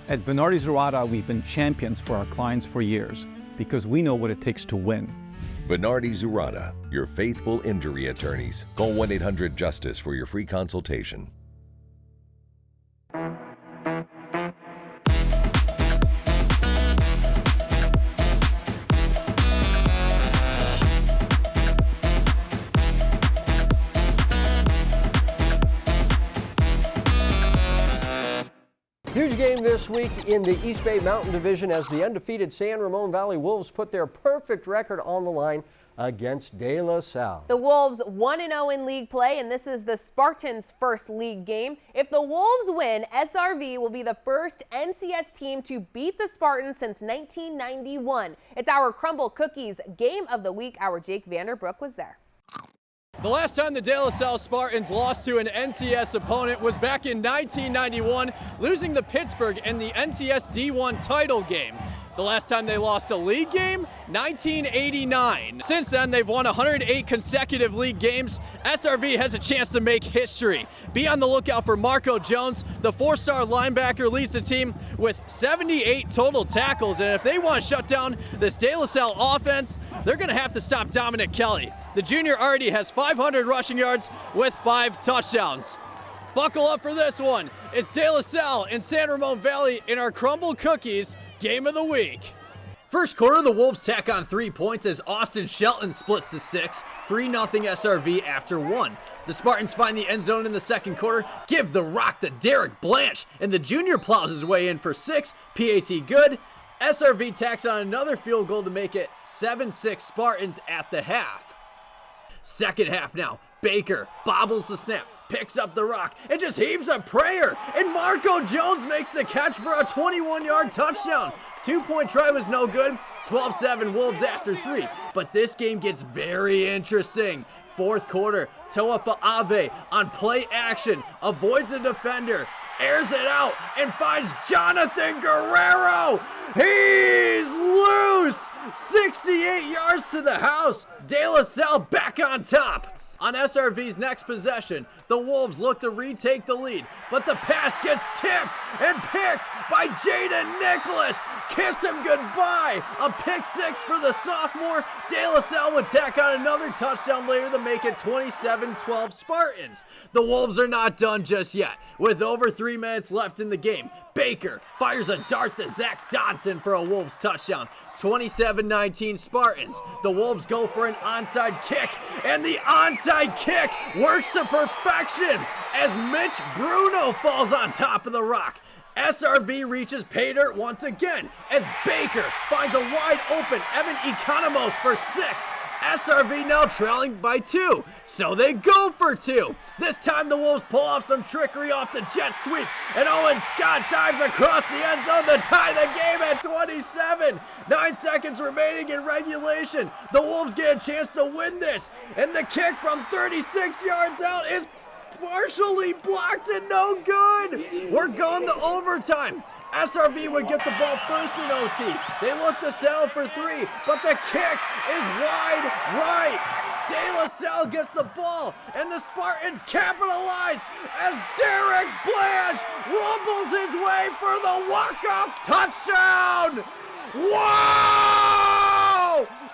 At Bernardi Zurada, we've been champions for our clients for years because we know what it takes to win. Bernardi Zurada, your faithful injury attorneys. Call 1-800-JUSTICE for your free consultation. Huge game this week in the East Bay Mountain Division as the undefeated San Ramon Valley Wolves put their perfect record on the line against De La Salle. The Wolves 1-0 in league play, and this is the Spartans' first league game. If the Wolves win, SRV will be the first NCS team to beat the Spartans since 1991. It's our Crumble Cookies Game of the Week. Our Jake Vanderbrook was there. The last time the De La Salle Spartans lost to an NCS opponent was back in 1991, losing to Pittsburgh in the NCS D1 title game. The last time they lost a league game, 1989. Since then, they've won 108 consecutive league games. SRV has a chance to make history. Be on the lookout for Marco Jones. The 4-star linebacker leads the team with 78 total tackles. And if they want to shut down this De La Salle offense, they're going to have to stop Dominic Kelly. The junior already has 500 rushing yards with 5 touchdowns. Buckle up for this one. It's De La Salle and San Ramon Valley in our Crumble Cookies Game of the Week. First quarter, the Wolves tack on 3 points as Austin Shelton splits to 6, 3-0 SRV after 1. The Spartans find the end zone in the second quarter, give the rock to Derek Blanche, and the junior plows his way in for 6, PAT good. SRV tacks on another field goal to make it 7-6 Spartans at the half. Second half now, Baker bobbles the snap, picks up the rock, and just heaves a prayer. And Marco Jones makes the catch for a 21-yard touchdown. 2-point try was no good. 12-7 Wolves after 3. But this game gets very interesting. Fourth quarter, Toa Fa'ave on play action, avoids a defender, airs it out, and finds Jonathan Guerrero. He's loose! 68 yards to the house. De La Salle back on top. On SRV's next possession, the Wolves look to retake the lead, but the pass gets tipped and picked by Jaden Nicholas. Kiss him goodbye. A pick 6 for the sophomore. De La Salle would tack on another touchdown later to make it 27-12 Spartans. The Wolves are not done just yet. With over 3 minutes left in the game, Baker fires a dart to Zach Dodson for a Wolves touchdown. 27-19 Spartans. The Wolves go for an onside kick, and the onside kick works to perfection as Mitch Bruno falls on top of the rock. SRV reaches pay dirt once again as Baker finds a wide open Evan Economos for 6. SRV now trailing by 2, so they go for 2. This time the Wolves pull off some trickery off the jet sweep, and Owen Scott dives across the end zone to tie the game at 27. 9 seconds remaining in regulation. The Wolves get a chance to win this, and the kick from 36 yards out is partially blocked and no good. We're going to overtime. SRV would get the ball first in OT. They look to settle for 3, but the kick is wide right. De La Salle gets the ball, and the Spartans capitalize as Derek Blanche rumbles his way for the walk-off touchdown. Wow!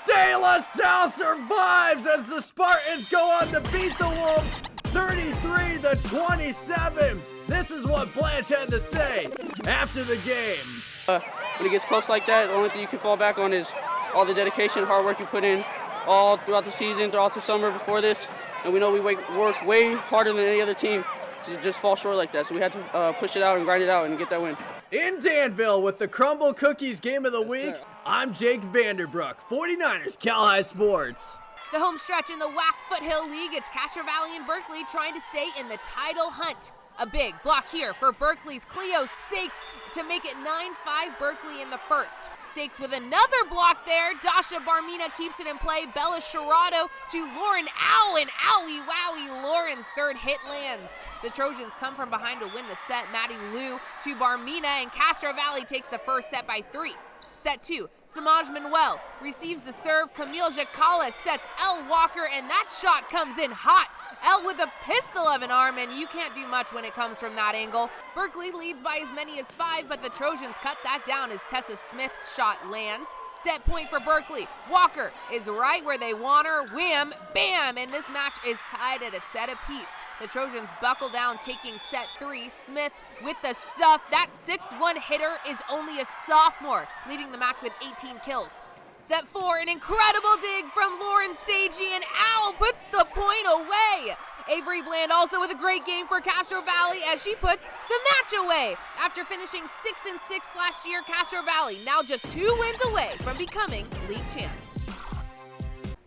De La Salle survives as the Spartans go on to beat the Wolves 33-27. This is what Blanche had to say after the game. When it gets close like that, the only thing you can fall back on is all the dedication and hard work you put in all throughout the season, throughout the summer before this. And we know we worked way harder than any other team to just fall short like that. So we had to push it out and grind it out and get that win. In Danville with the Crumble Cookies Game of the Week, I'm Jake Vanderbrook, 49ers Cal High Sports. The home stretch in the WAC Foothill League, it's Castro Valley and Berkeley trying to stay in the title hunt. A big block here for Berkeley's Cleo Sakes to make it 9-5 Berkeley in the first. Sakes with another block there. Dasha Barmina keeps it in play. Bella Sherrado to Lauren Ow, and owie wowie, Lauren's third hit lands. The Trojans come from behind to win the set. Maddie Liu to Barmina, and Castro Valley takes the first set by 3. Set 2, Samaj Manuel receives the serve. Camille Jacala sets Elle Walker, and that shot comes in hot. Elle with a pistol of an arm, and you can't do much when it comes from that angle. Berkeley leads by as many as 5, but the Trojans cut that down as Tessa Smith's shot lands. Set point for Berkeley. Walker is right where they want her. Wham, bam, and this match is tied at a set apiece. The Trojans buckle down, taking set 3. Smith with the stuff. That 6'1" hitter is only a sophomore, leading the match with 18 kills. Set 4, an incredible dig from Lauren Sagey, and Owl puts the point away. Avery Bland also with a great game for Castro Valley as she puts the match away. After finishing 6-6 last year, Castro Valley now just 2 wins away from becoming league champs.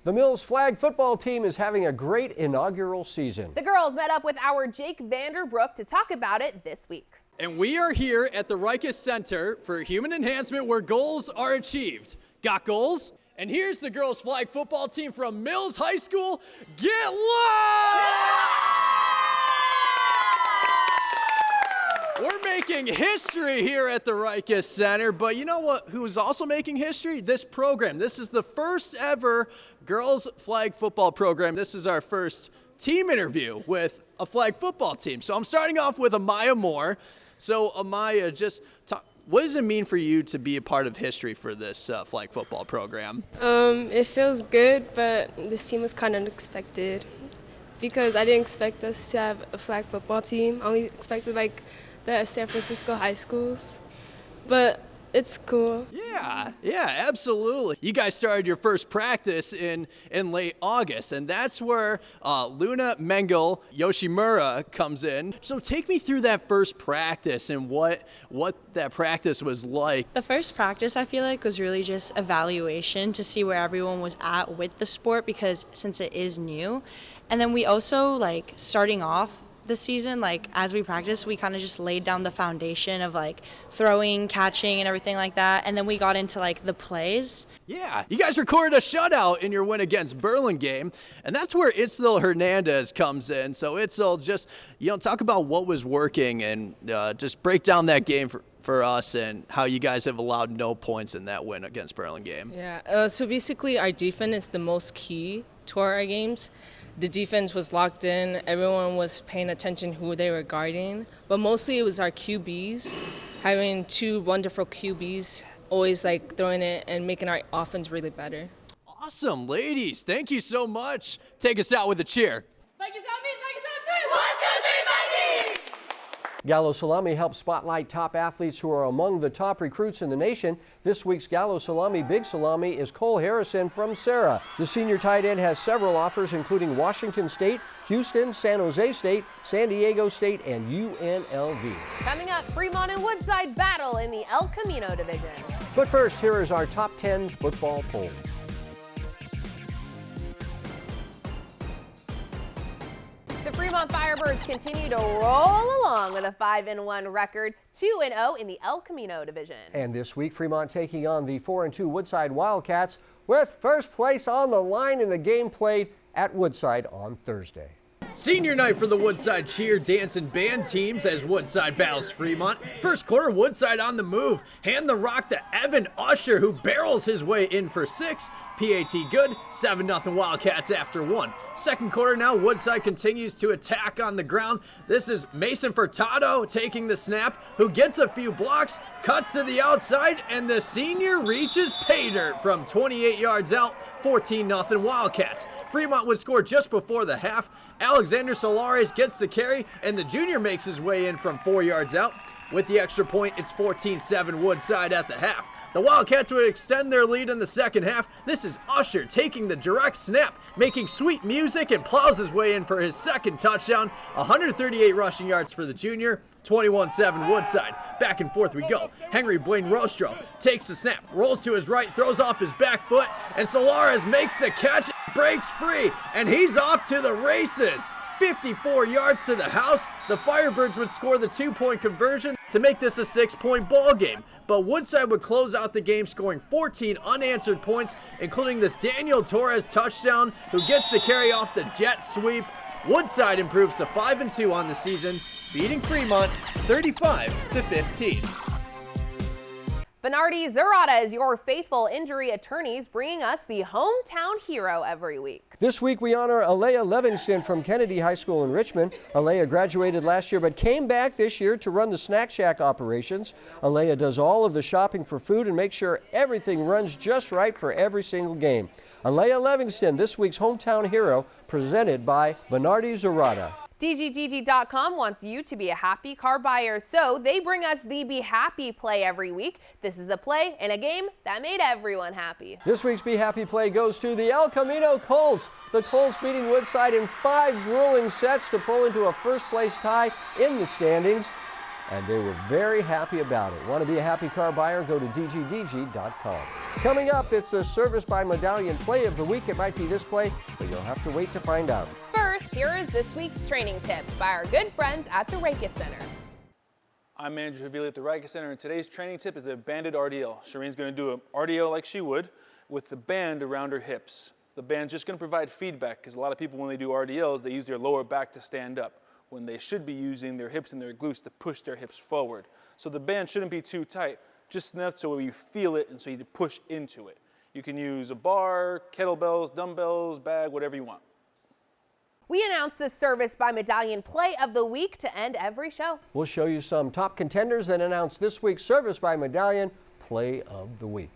The Mills flag football team is having a great inaugural season. The girls met up with our Jake Vanderbrook to talk about it this week. And we are here at the Rikus Center for Human Enhancement where goals are achieved. Got goals? And here's the girls flag football team from Mills High School. Get loud! We're making history here at the Rikus Center, but you know what? Who's also making history? This program. This is the first ever girls flag football program. This is our first team interview with a flag football team. So I'm starting off with Amaya Moore. So Amaya, just talk. What does it mean for you to be a part of history for this flag football program? It feels good, but this team was kind of unexpected because I didn't expect us to have a flag football team. I only expected like the San Francisco high schools, but it's cool. Yeah, absolutely. You guys started your first practice in late August, and that's where Luna Mengel Yoshimura comes in. So take me through that first practice and what that practice was like. The first practice, I feel like, was really just evaluation to see where everyone was at with the sport because since it is new. And then we also, like, starting off the season, like as we practiced, we kind of just laid down the foundation of like throwing, catching, and everything like that. And then we got into like the plays. Yeah, you guys recorded a shutout in your win against Burlingame, and that's where Itzel Hernandez comes in. So Itzel, just talk about what was working and just break down that game for us and how you guys have allowed no points in that win against Burlingame. Yeah, so basically our defense is the most key to our games. The defense was locked in. Everyone was paying attention who they were guarding. But mostly it was our QBs, having 2 wonderful QBs, always like throwing it and making our offense really better. Awesome, ladies. Thank you so much. Take us out with a cheer. Gallo Salami helps spotlight top athletes who are among the top recruits in the nation. This week's Gallo Salami Big Salami is Cole Harrison from Sarah. The senior tight end has several offers, including Washington State, Houston, San Jose State, San Diego State, and UNLV. Coming up, Fremont and Woodside battle in the El Camino division. But first, here is our top 10 football poll. The Fremont Firebirds continue to roll along with a 5-1 record, 2-0 in the El Camino division. And this week, Fremont taking on the 4-2 Woodside Wildcats with first place on the line in the game played at Woodside on Thursday. Senior night for the Woodside cheer, dance, and band teams as Woodside battles Fremont. First quarter, Woodside on the move. Hand the rock to Evan Usher, who barrels his way in for 6. PAT good, 7-0 Wildcats after 1. Second quarter now, Woodside continues to attack on the ground. This is Mason Furtado taking the snap, who gets a few blocks, cuts to the outside, and the senior reaches pay dirt from 28 yards out, 14-0 Wildcats. Fremont would score just before the half. Alexander Solares gets the carry, and the junior makes his way in from 4 yards out. With the extra point, it's 14-7 Woodside at the half. The Wildcats would extend their lead in the second half. This is Usher taking the direct snap, making sweet music, and plows his way in for his second touchdown. 138 rushing yards for the junior, 21-7 Woodside. Back and forth we go. Henry Blaine Rostro takes the snap, rolls to his right, throws off his back foot, and Solares makes the catch, breaks free, and he's off to the races. 54 yards to the house. The Firebirds would score the 2-point conversion to make this a 6-point ball game. But Woodside would close out the game scoring 14 unanswered points, including this Daniel Torres touchdown, who gets the carry off the jet sweep. Woodside improves to 5-2 on the season, beating Fremont 35-15. Bernardi Zurada is your faithful injury attorneys, bringing us the hometown hero every week. This week we honor Alea Livingston from Kennedy High School in Richmond. Alea graduated last year but came back this year to run the Snack Shack operations. Alea does all of the shopping for food and makes sure everything runs just right for every single game. Alea Livingston, this week's hometown hero, presented by Bernardi Zurada. DGDG.com wants you to be a happy car buyer, so they bring us the Be Happy play every week. This is a play in a game that made everyone happy. This week's Be Happy play goes to the El Camino Colts. The Colts beating Woodside in 5 grueling sets to pull into a first-place tie in the standings, and they were very happy about it. Want to be a happy car buyer? Go to DGDG.com. Coming up, it's the Service by Medallion play of the week. It might be this play, but you'll have to wait to find out. First, here is this week's training tip by our good friends at the Raikus Center. I'm Andrew Havili at the Raikus Center, and today's training tip is a banded RDL. Shireen's going to do an RDL like she would with the band around her hips. The band's just going to provide feedback, because a lot of people, when they do RDLs, they use their lower back to stand up, when they should be using their hips and their glutes to push their hips forward. So the band shouldn't be too tight, just enough so you feel it and so you push into it. You can use a bar, kettlebells, dumbbells, bag, whatever you want. We announce the Service by Medallion play of the week to end every show. We'll show you some top contenders and announce this week's Service by Medallion play of the week.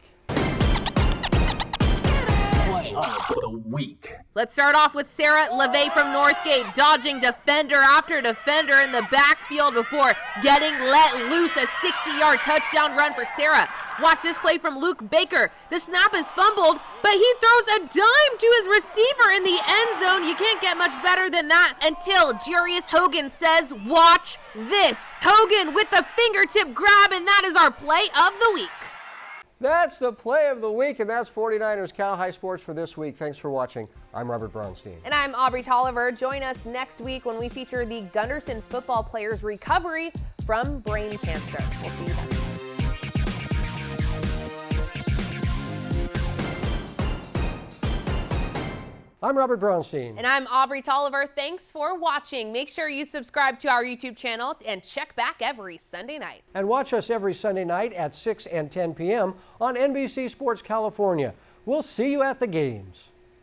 Play of the week. Let's start off with Sarah LeVay from Northgate, dodging defender after defender in the backfield before getting let loose. A 60-yard touchdown run for Sarah. Watch this play from Luke Baker. The snap is fumbled, but he throws a dime to his receiver in the end zone. You can't get much better than that until Jarius Hogan says, watch this. Hogan with the fingertip grab, and that is our play of the week. That's the play of the week, and that's 49ers Cal High Sports for this week. Thanks for watching. I'm Robert Braunstein. And I'm Aubrey Tolliver. Join us next week when we feature the Gunderson football player's recovery from brain cancer. We'll see you then. I'm Robert Braunstein. And I'm Aubrey Tolliver. Thanks for watching. Make sure you subscribe to our YouTube channel and check back every Sunday night. And watch us every Sunday night at 6 and 10 p.m. on NBC Sports California. We'll see you at the games.